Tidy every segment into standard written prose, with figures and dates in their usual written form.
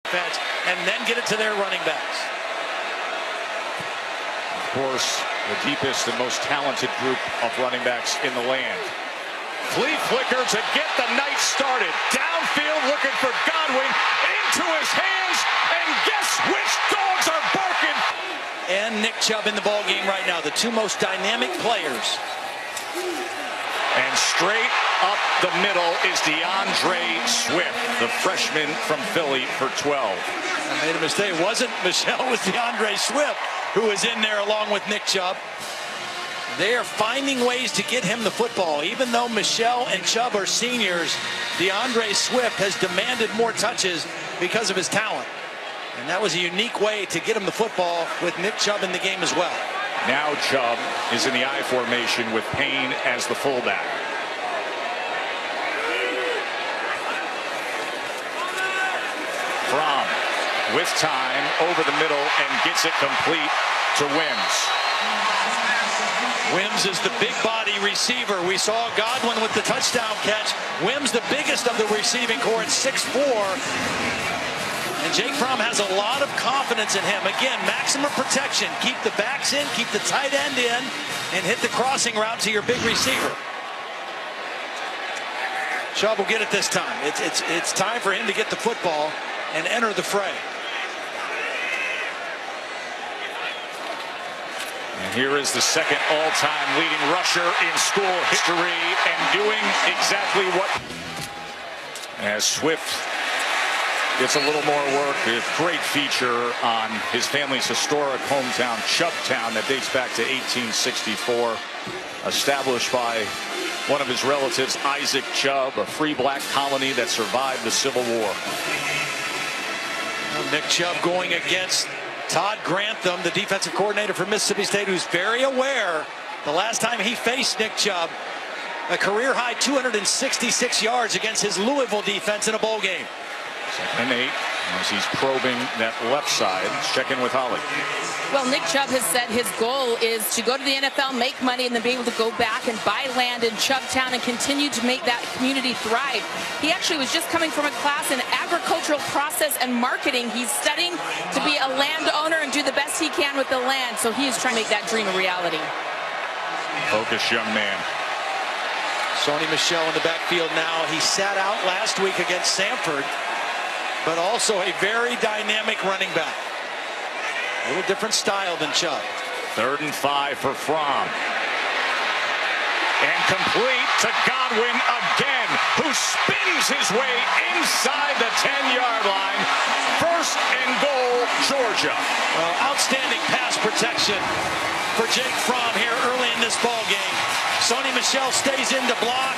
defense and then get it to their running backs. Of course, the deepest and most talented group of running backs in the land. Flea flicker to get the night started. Downfield looking for Godwin. Into his hands. And guess which dogs are barking? And Nick Chubb in the ball game right now. The two most dynamic players. And straight up the middle is DeAndre Swift, the freshman from Philly for 12. I made a mistake. It wasn't Michelle, it was DeAndre Swift who was in there along with Nick Chubb. They are finding ways to get him the football. Even though Michelle and Chubb are seniors, DeAndre Swift has demanded more touches because of his talent. And that was a unique way to get him the football with Nick Chubb in the game as well. Now Chubb is in the I formation with Payne as the fullback. Fromm with time over the middle and gets it complete to Wims. Wims is the big body receiver. We saw Godwin with the touchdown catch. Wims the biggest of the receiving corps at 6'4". And Jake Fromm has a lot of confidence in him. Again, maximum protection. Keep the backs in, keep the tight end in, and hit the crossing route to your big receiver. Chubb will get it this time. It's time for him to get the football and enter the fray. And here is the second all-time leading rusher in school history and doing exactly what. As Swift gets a little more work. A great feature on his family's historic hometown, Chubbtown, that dates back to 1864. Established by one of his relatives, Isaac Chubb, a free black colony that survived the Civil War. Nick Chubb going against Todd Grantham, the defensive coordinator for Mississippi State, who's very aware the last time he faced Nick Chubb, a career-high 266 yards against his Louisville defense in a bowl game. 2nd and 8 as he's probing that left side. Let's check in with Holly. Well, Nick Chubb has said his goal is to go to the NFL, make money, and then be able to go back and buy land in Chubbtown and continue to make that community thrive. He actually was just coming from a class in agricultural process and marketing. He's studying to be a landowner and do the best he can with the land. So he is trying to make that dream a reality. Focused young man. Sony Michel in the backfield now. He sat out last week against Samford, but also a very dynamic running back. A little different style than Chubb. 3rd and 5 for Fromm. And complete to Godwin again, who spins his way inside the 10-yard line. 1st and goal, Georgia. Well, outstanding pass protection for Jake Fromm here early in this ball game. Sony Michel stays in to block.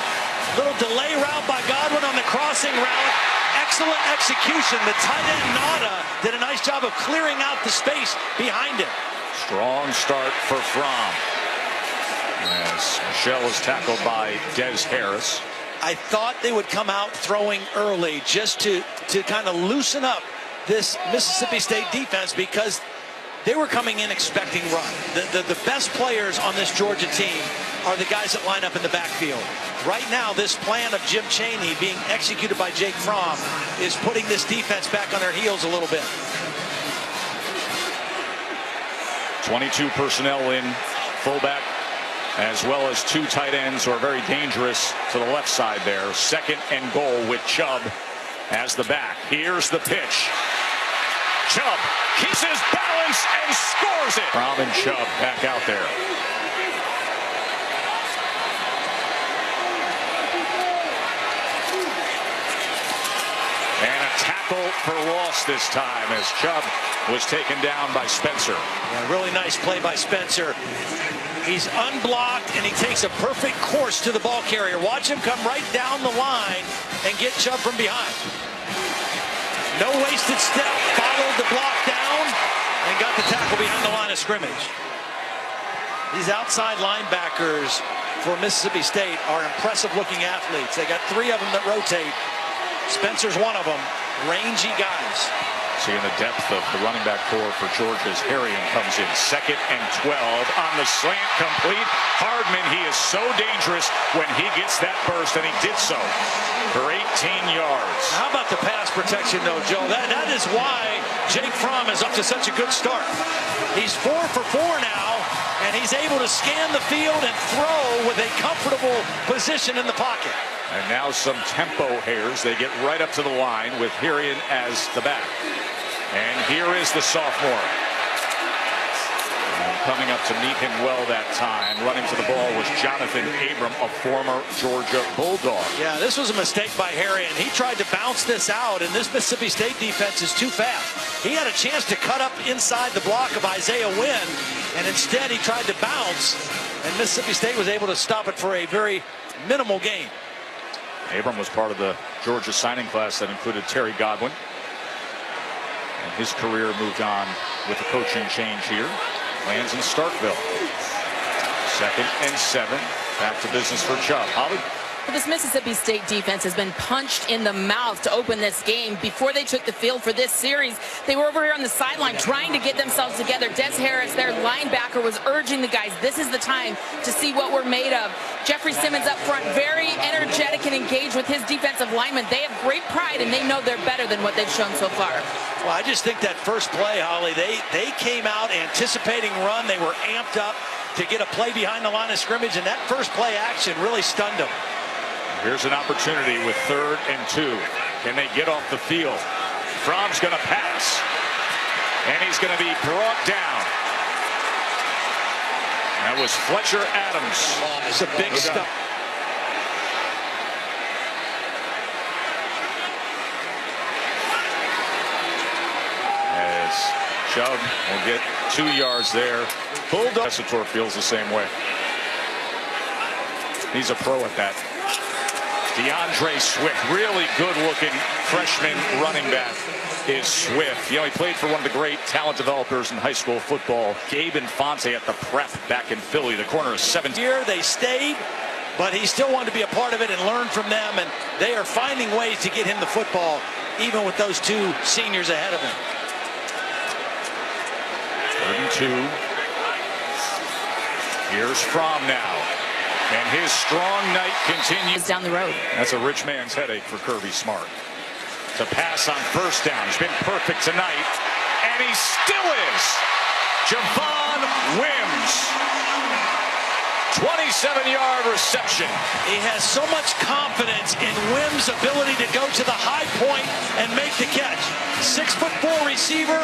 Little delay route by Godwin on the crossing route. Excellent execution. The tight end Nada did a nice job of clearing out the space behind him. Strong start for Fromm. As Michel was tackled by Des Harris. I thought they would come out throwing early just to kind of loosen up this Mississippi State defense, because they were coming in expecting run. The best players on this Georgia team are the guys that line up in the backfield. Right now, this plan of Jim Chaney being executed by Jake Fromm is putting this defense back on their heels a little bit. 22 personnel in fullback, as well as 2 tight ends who are very dangerous to the left side there. 2nd and goal with Chubb as the back. Here's the pitch. Chubb keeps his balance and scores it. Fromm and Chubb back out there. And a tackle for loss this time as Chubb was taken down by Spencer. Yeah, really nice play by Spencer. He's unblocked and he takes a perfect course to the ball carrier. Watch him come right down the line and get Chubb from behind. No wasted step, followed the block down and got the tackle behind the line of scrimmage. These outside linebackers for Mississippi State are impressive looking athletes. They got 3 of them that rotate. Spencer's one of them. Rangy guys. Seeing the depth of the running back core for Georgia's Harrion comes in 2nd and 12 on the slant complete. Hardman, he is so dangerous when he gets that burst, and he did so for 18 yards. How about the pass protection, though, Joe? That is why Jake Fromm is up to such a good start. He's 4 for 4 now, and he's able to scan the field and throw with a comfortable position in the pocket. And now some tempo hairs. They get right up to the line with Harrion as the back. And here is the sophomore. And coming up to meet him well that time, running to the ball, was Jonathan Abram, a former Georgia Bulldog. Yeah, this was a mistake by Harrion. He tried to bounce this out, and this Mississippi State defense is too fast. He had a chance to cut up inside the block of Isaiah Wynn, and instead he tried to bounce, and Mississippi State was able to stop it for a very minimal gain. Abram was part of the Georgia signing class that included Terry Godwin. And his career moved on with the coaching change here. Lands in Starkville. 2nd and 7. Back to business for Chubb. Holly? Well, this Mississippi State defense has been punched in the mouth to open this game. Before they took the field for this series, they were over here on the sideline trying to get themselves together. Des Harris, their linebacker, was urging the guys, this is the time to see what we're made of. Jeffrey Simmons up front, very energetic and engaged with his defensive linemen. They have great pride, and they know they're better than what they've shown so far. Well, I just think that first play, Holly, they came out anticipating run. They were amped up to get a play behind the line of scrimmage, and that first play action really stunned them. Here's an opportunity with 3rd and 2. Can they get off the field? Fromm's going to pass. And he's going to be brought down. That was Fletcher Adams. It's a big stop. As Chubb will get 2 yards there. Bulldog. Tessitore feels the same way. He's a pro at that. DeAndre Swift, really good-looking freshman running back is Swift. You know, he played for one of the great talent developers in high school football, Gabe Infante at the Prep back in Philly. The corner is 7. Here they stayed, but he still wanted to be a part of it and learn from them, and they are finding ways to get him the football, even with those 2 seniors ahead of him. 3rd and 2. Here's Fromm now. And his strong night continues Down the road. That's a rich man's headache for Kirby Smart. To pass on 1st down. He's been perfect tonight. And he still is. Javon Wims. 27-yard reception. He has so much confidence in Wims' ability to go to the high point and make the catch. 6'4" receiver,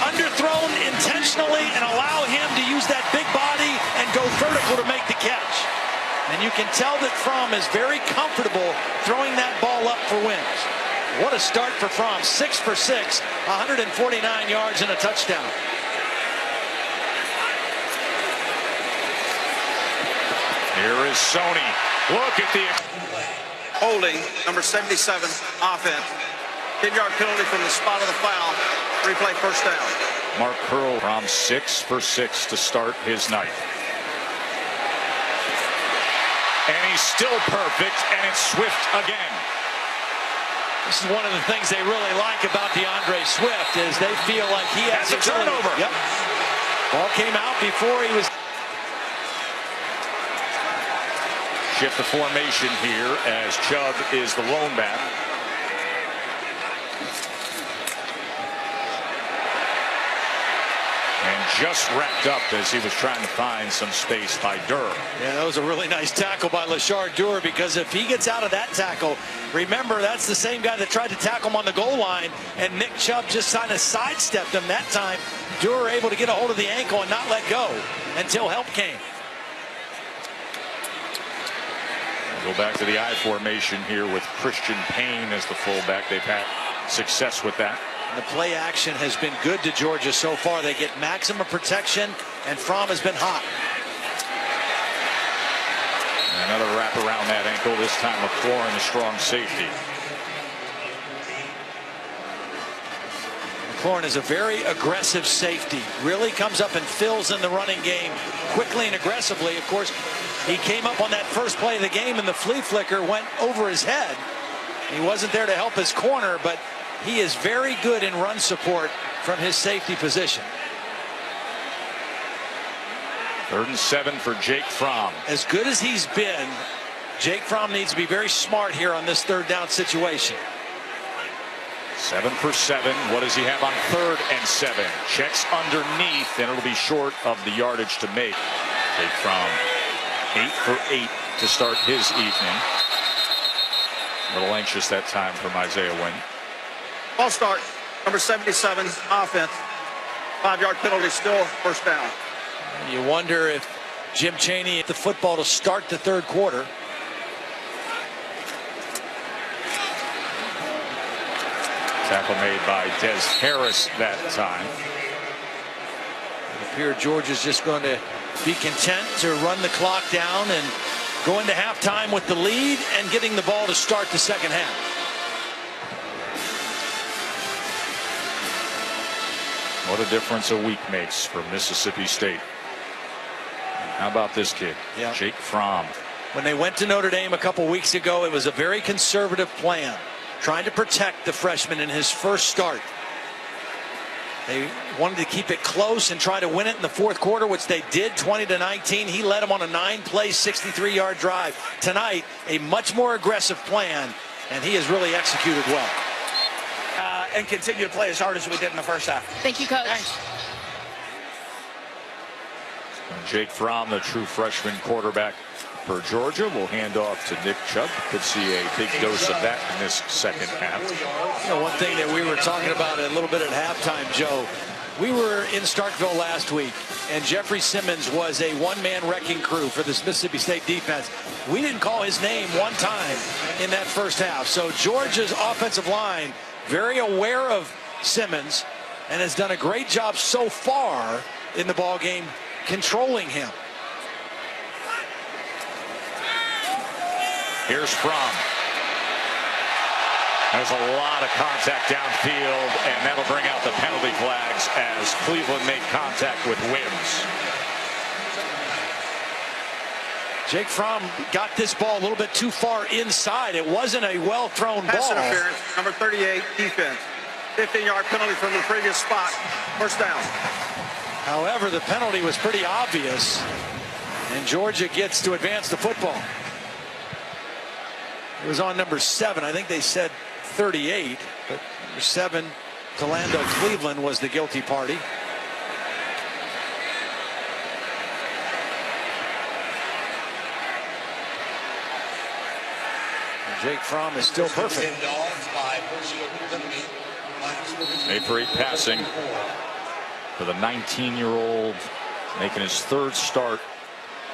underthrown intentionally, and allow him to use that big body and go vertical to make the catch. And you can tell that Fromm is very comfortable throwing that ball up for Wims. What a start for Fromm. 6 for 6, 149 yards and a touchdown. Here is Sony. Look at the holding, number 77, offense. 10-yard penalty from the spot of the foul. Replay 1st down. Mark Curl from 6 for 6 to start his night. And he's still perfect, and it's Swift again. This is one of the things they really like about DeAndre Swift is they feel like he has a turnover. Yep. Ball came out before he was. Shift the formation here as Chubb is the lone back. And just wrapped up as he was trying to find some space by Durr. Yeah, that was a really nice tackle by Lashard Durr, because if he gets out of that tackle, remember that's the same guy that tried to tackle him on the goal line, and Nick Chubb just kind of sidestepped him that time. Durr able to get a hold of the ankle and not let go until help came. We'll go back to the I formation here with Christian Payne as the fullback. They've had success with that. The play action has been good to Georgia so far. They get maximum protection, and Fromm has been hot. Another wrap around that ankle, this time McLaurin, the strong safety. McLaurin is a very aggressive safety. Really comes up and fills in the running game quickly and aggressively. Of course, he came up on that first play of the game, and the flea flicker went over his head. He wasn't there to help his corner, but he is very good in run support from his safety position. 3rd and 7 for Jake Fromm. As good as he's been, Jake Fromm needs to be very smart here on this 3rd down situation. 7 for 7. What does he have on 3rd and 7? Checks underneath, and it'll be short of the yardage to make. Jake Fromm, 8 for 8 to start his evening. A little anxious that time from Isaiah Wynn. Ball start, number 77, offense. 5-yard penalty, still first down. You wonder if Jim Chaney hit the football to start the 3rd quarter. Tackle made by Des Harris that time. It appears Georgia's just going to be content to run the clock down and go into halftime with the lead and getting the ball to start the 2nd half. What a difference a week makes for Mississippi State. How about this kid, Jake Fromm? When they went to Notre Dame a couple weeks ago, it was a very conservative plan, trying to protect the freshman in his first start. They wanted to keep it close and try to win it in the 4th quarter, which they did, 20-19. He led them on a 9-play, 63-yard drive. Tonight, a much more aggressive plan, and he has really executed well. And continue to play as hard as we did in the first half. Thank you, Coach. Thanks. Jake Fromm, the true freshman quarterback for Georgia, will hand off to Nick Chubb. Could see a big dose of that in this 2nd half. You know, one thing that we were talking about a little bit at halftime, Joe, we were in Starkville last week, and Jeffrey Simmons was a one-man wrecking crew for this Mississippi State defense. We didn't call his name one time in that first half. So Georgia's offensive line very aware of Simmons and has done a great job so far in the ball game controlling him. Here's Fromm. There's a lot of contact downfield, and that'll bring out the penalty flags as Cleveland made contact with Wims. Jake Fromm got this ball a little bit too far inside. It wasn't a well-thrown ball. Pass interference, number 38, defense. 15-yard penalty from the previous spot. First down. However, the penalty was pretty obvious, and Georgia gets to advance the football. It was on number 7. I think they said 38, but number 7, Delando Cleveland, was the guilty party. Jake Fromm is still perfect. 8 for 8 passing for the 19-year-old, making his 3rd start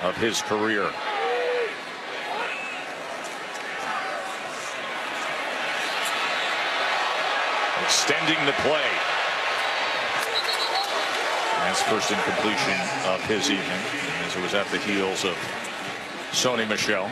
of his career. Extending the play. That's first incompletion of his evening, as it was at the heels of Sony Michel.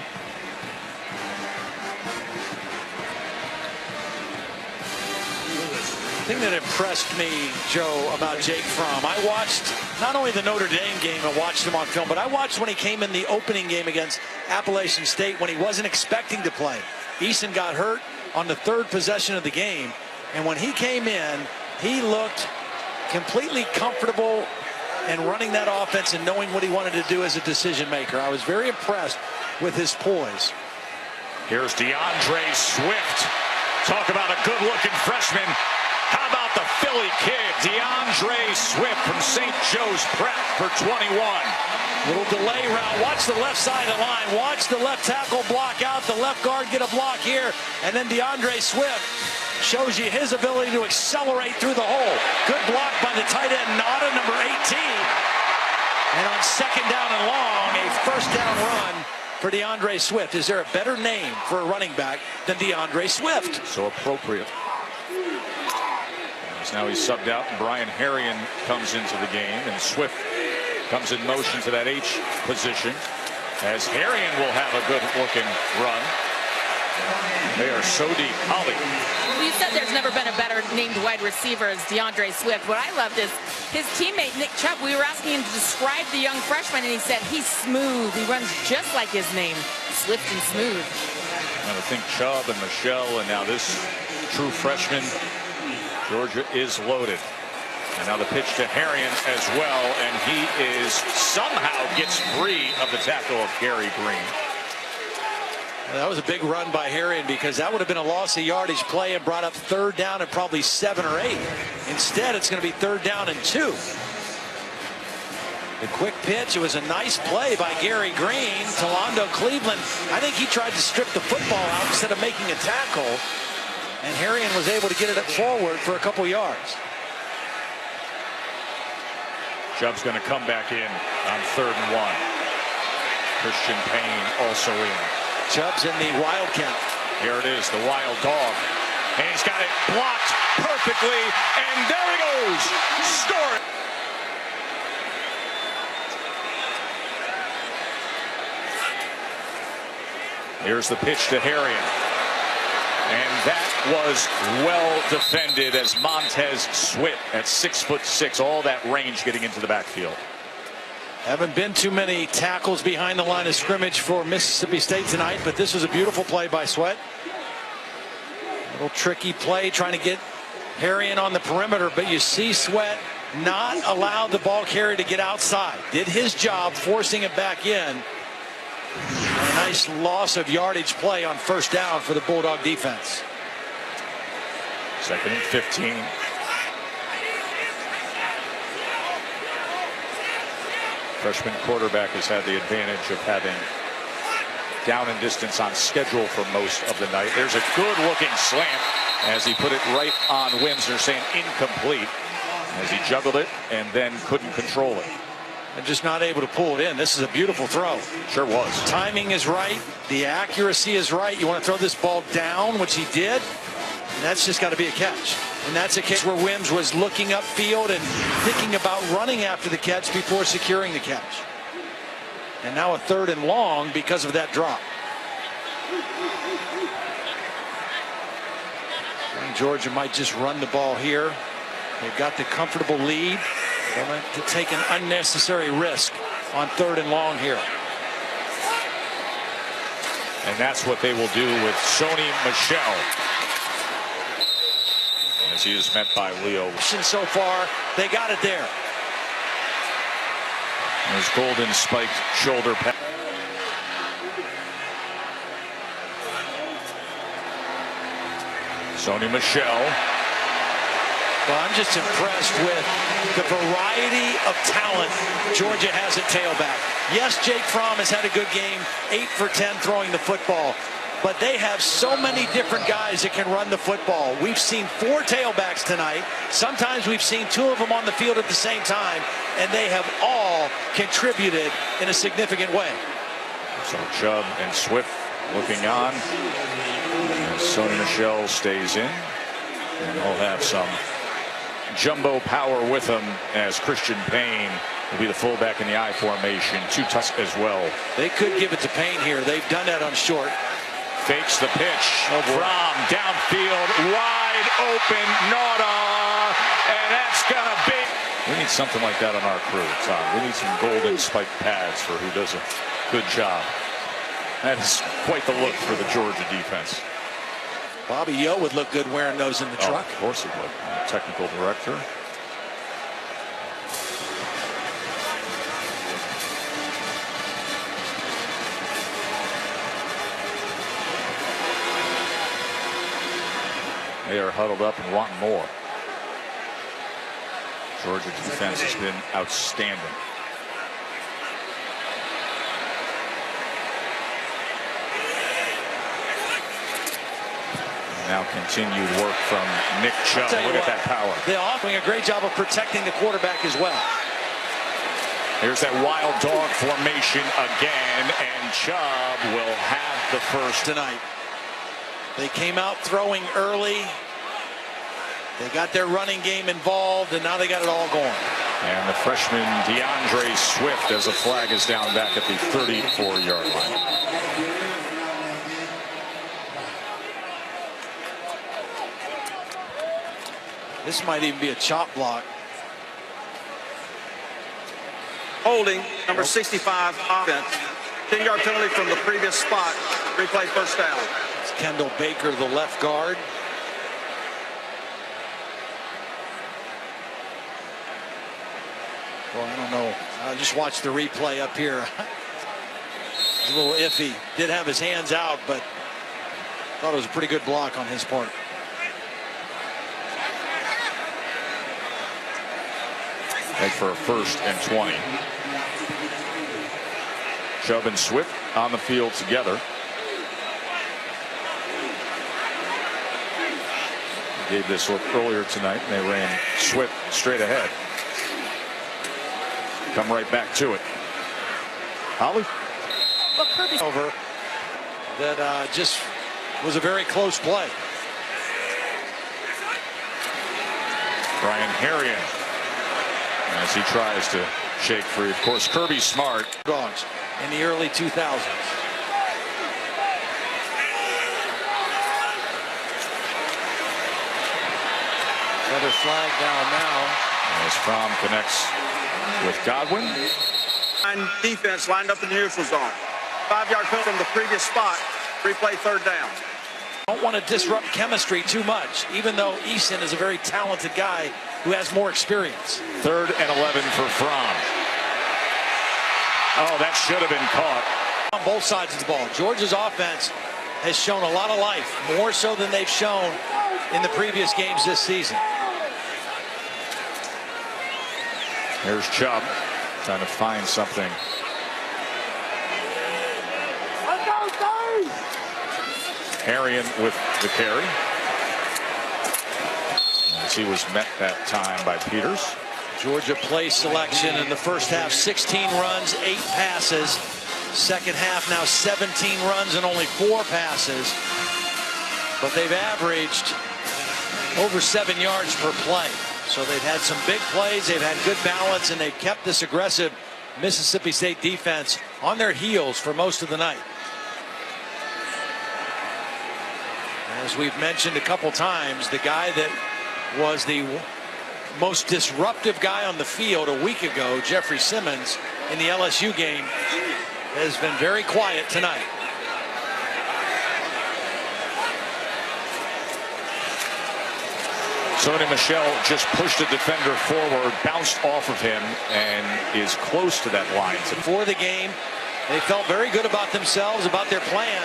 The thing that impressed me, Joe, about Jake Fromm, I watched not only the Notre Dame game and watched him on film, but I watched when he came in the opening game against Appalachian State when he wasn't expecting to play. Eason got hurt on the 3rd possession of the game, and when he came in, he looked completely comfortable and running that offense and knowing what he wanted to do as a decision maker. I was very impressed with his poise. Here's DeAndre Swift. Talk about a good-looking freshman. How about the Philly kid, DeAndre Swift from St. Joe's Prep for 21. Little delay route. Watch the left side of the line. Watch the left tackle block out. The left guard get a block here. And then DeAndre Swift shows you his ability to accelerate through the hole. Good block by the tight end, Nada, number 18. And on 2nd down and long, a first down run for DeAndre Swift. Is there a better name for a running back than DeAndre Swift? So appropriate. As now he's subbed out, and Brian Harrion comes into the game, and Swift comes in motion to that H position, as Harrion will have a good-looking run. They are so deep. Holly. Well, you said there's never been a better named wide receiver as DeAndre Swift. What I loved is his teammate, Nick Chubb. We were asking him to describe the young freshman, and he said he's smooth. He runs just like his name, Swift and smooth. And I think Chubb and Michelle, and now this true freshman Georgia is loaded. And now the pitch to Harrion as well, and he is somehow gets free of the tackle of Gary Green. That was a big run by Harrion, because that would have been a loss of yardage play and brought up 3rd down and probably 7 or 8. Instead, it's going to be 3rd down and 2. The quick pitch, it was a nice play by Gary Green. Tolondo Cleveland, I think he tried to strip the football out instead of making a tackle, and Harrion was able to get it forward for a couple yards. Chubb's going to come back in on 3rd and 1. Christian Payne also in. Chubb's in the Wildcat. Here it is, the Wild Dog. And he's got it blocked perfectly, and there he goes. Score it. Here's the pitch to Harrion. And that was well defended as Montez Sweat at 6'6", all that range getting into the backfield. Haven't been too many tackles behind the line of scrimmage for Mississippi State tonight, but this was a beautiful play by Sweat. A little tricky play trying to get Harrion on the perimeter, but you see Sweat not allow the ball carrier to get outside. Did his job forcing it back in. A nice loss of yardage play on 1st down for the Bulldog defense. 2nd and 15. Freshman quarterback has had the advantage of having down and distance on schedule for most of the night. There's a good looking slant as he put it right on Windsor, saying incomplete, as he juggled it and then couldn't control it. And just not able to pull it in. This is a beautiful throw. Sure was. Timing is right. The accuracy is right. You want to throw this ball down, which he did. And that's just got to be a catch. And that's a case where Wims was looking upfield and thinking about running after the catch before securing the catch. And now a 3rd and long because of that drop. And Georgia might just run the ball here. They've got the comfortable lead. They want to take an unnecessary risk on 3rd and long here. And that's what they will do with Sony Michel, as he is met by Leo. So far, they got it there. His golden spiked shoulder pad. Sony Michel. Well, I'm just impressed with the variety of talent Georgia has at tailback. Yes, Jake Fromm has had a good game, 8 for 10 throwing the football. But they have so many different guys that can run the football. We've seen 4 tailbacks tonight. Sometimes we've seen 2 of them on the field at the same time, and they have all contributed in a significant way. So Chubb and Swift looking on. And Sony Michel stays in. And they'll have some jumbo power with him as Christian Payne will be the fullback in the I formation. 2 touchdowns as well. They could give it to Payne here. They've done that on short. Fakes the pitch from downfield, wide open, Nauta, and that's gonna be. We need something like that on our crew, Tom. We need some golden spiked pads for who does a good job. That is quite the look for the Georgia defense. Bobby Yo would look good wearing those in the truck. Of course he would. Technical director. They are huddled up and wanting more. Georgia defense has been outstanding. Now continued work from Nick Chubb. Look at that power. They're doing a great job of protecting the quarterback as well. Here's that wild dog formation again, and Chubb will have the first tonight. They came out throwing early. They got their running game involved, and now they got it all going. And the freshman DeAndre Swift, as a flag is down back at the 34-yard line. This might even be a chop block. Holding, number 65, offense. 10-yard penalty from the previous spot. Replay first down. It's Kendall Baker, the left guard. Well, I don't know. I just watched the replay up here. It's a little iffy. Did have his hands out, but thought it was a pretty good block on his part. Make for a 1st and 20. Chubb and Swift on the field together. Gave this look earlier tonight, and they ran Swift straight ahead. Come right back to it. Holly? Well, Kirby's over. That just was a very close play. Brian Harrion, as he tries to shake free. Of course, Kirby's smart. Dogs in the early 2000s. Another flag down now. As Fromm connects with Godwin. And defense lined up in the neutral zone. 5-yard penalty from the previous spot. Replay 3rd down. Don't want to disrupt chemistry too much, even though Eason is a very talented guy who has more experience. 3rd and 11 for Fromm. Oh, that should have been caught. On both sides of the ball, Georgia's offense has shown a lot of life, more so than they've shown in the previous games this season. Here's Chubb trying to find something. Harrion with the carry. As he was met that time by Peters. Georgia play selection in the first half, 16 runs, 8 passes. Second half now 17 runs and only 4 passes. But they've averaged over 7 yards per play. So they've had some big plays, they've had good balance, and they've kept this aggressive Mississippi State defense on their heels for most of the night. As we've mentioned a couple times, the guy that was the most disruptive guy on the field a week ago, Jeffrey Simmons, in the LSU game, has been very quiet tonight. Sony Michel just pushed a defender forward, bounced off of him, and is close to that line. Before the game, they felt very good about themselves, about their plan.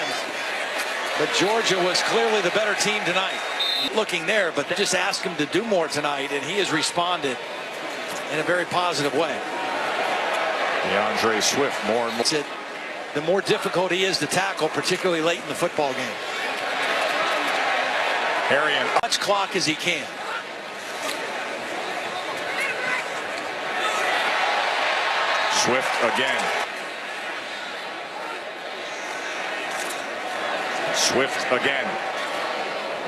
But Georgia was clearly the better team tonight. Looking there, but they just asked him to do more tonight, and he has responded in a very positive way. DeAndre Swift more and more. The more difficult he is to tackle, particularly late in the football game. Harrion. Much clock as he can. Swift again. Swift again.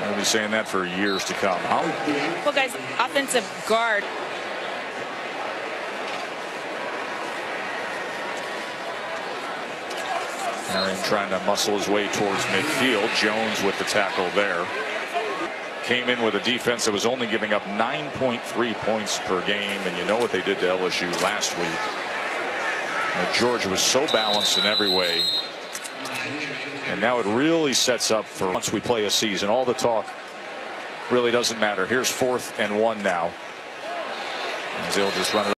I'll be saying that for years to come. Huh? well, guys, offensive guard. Harrion trying to muscle his way towards midfield. Jones with the tackle there. Came in with a defense that was only giving up 9.3 points per game, and you know what they did to LSU last week. Georgia was so balanced in every way, and now it really sets up for once we play a season. All the talk really doesn't matter. Here's 4th and 1 now, as they'll just run it.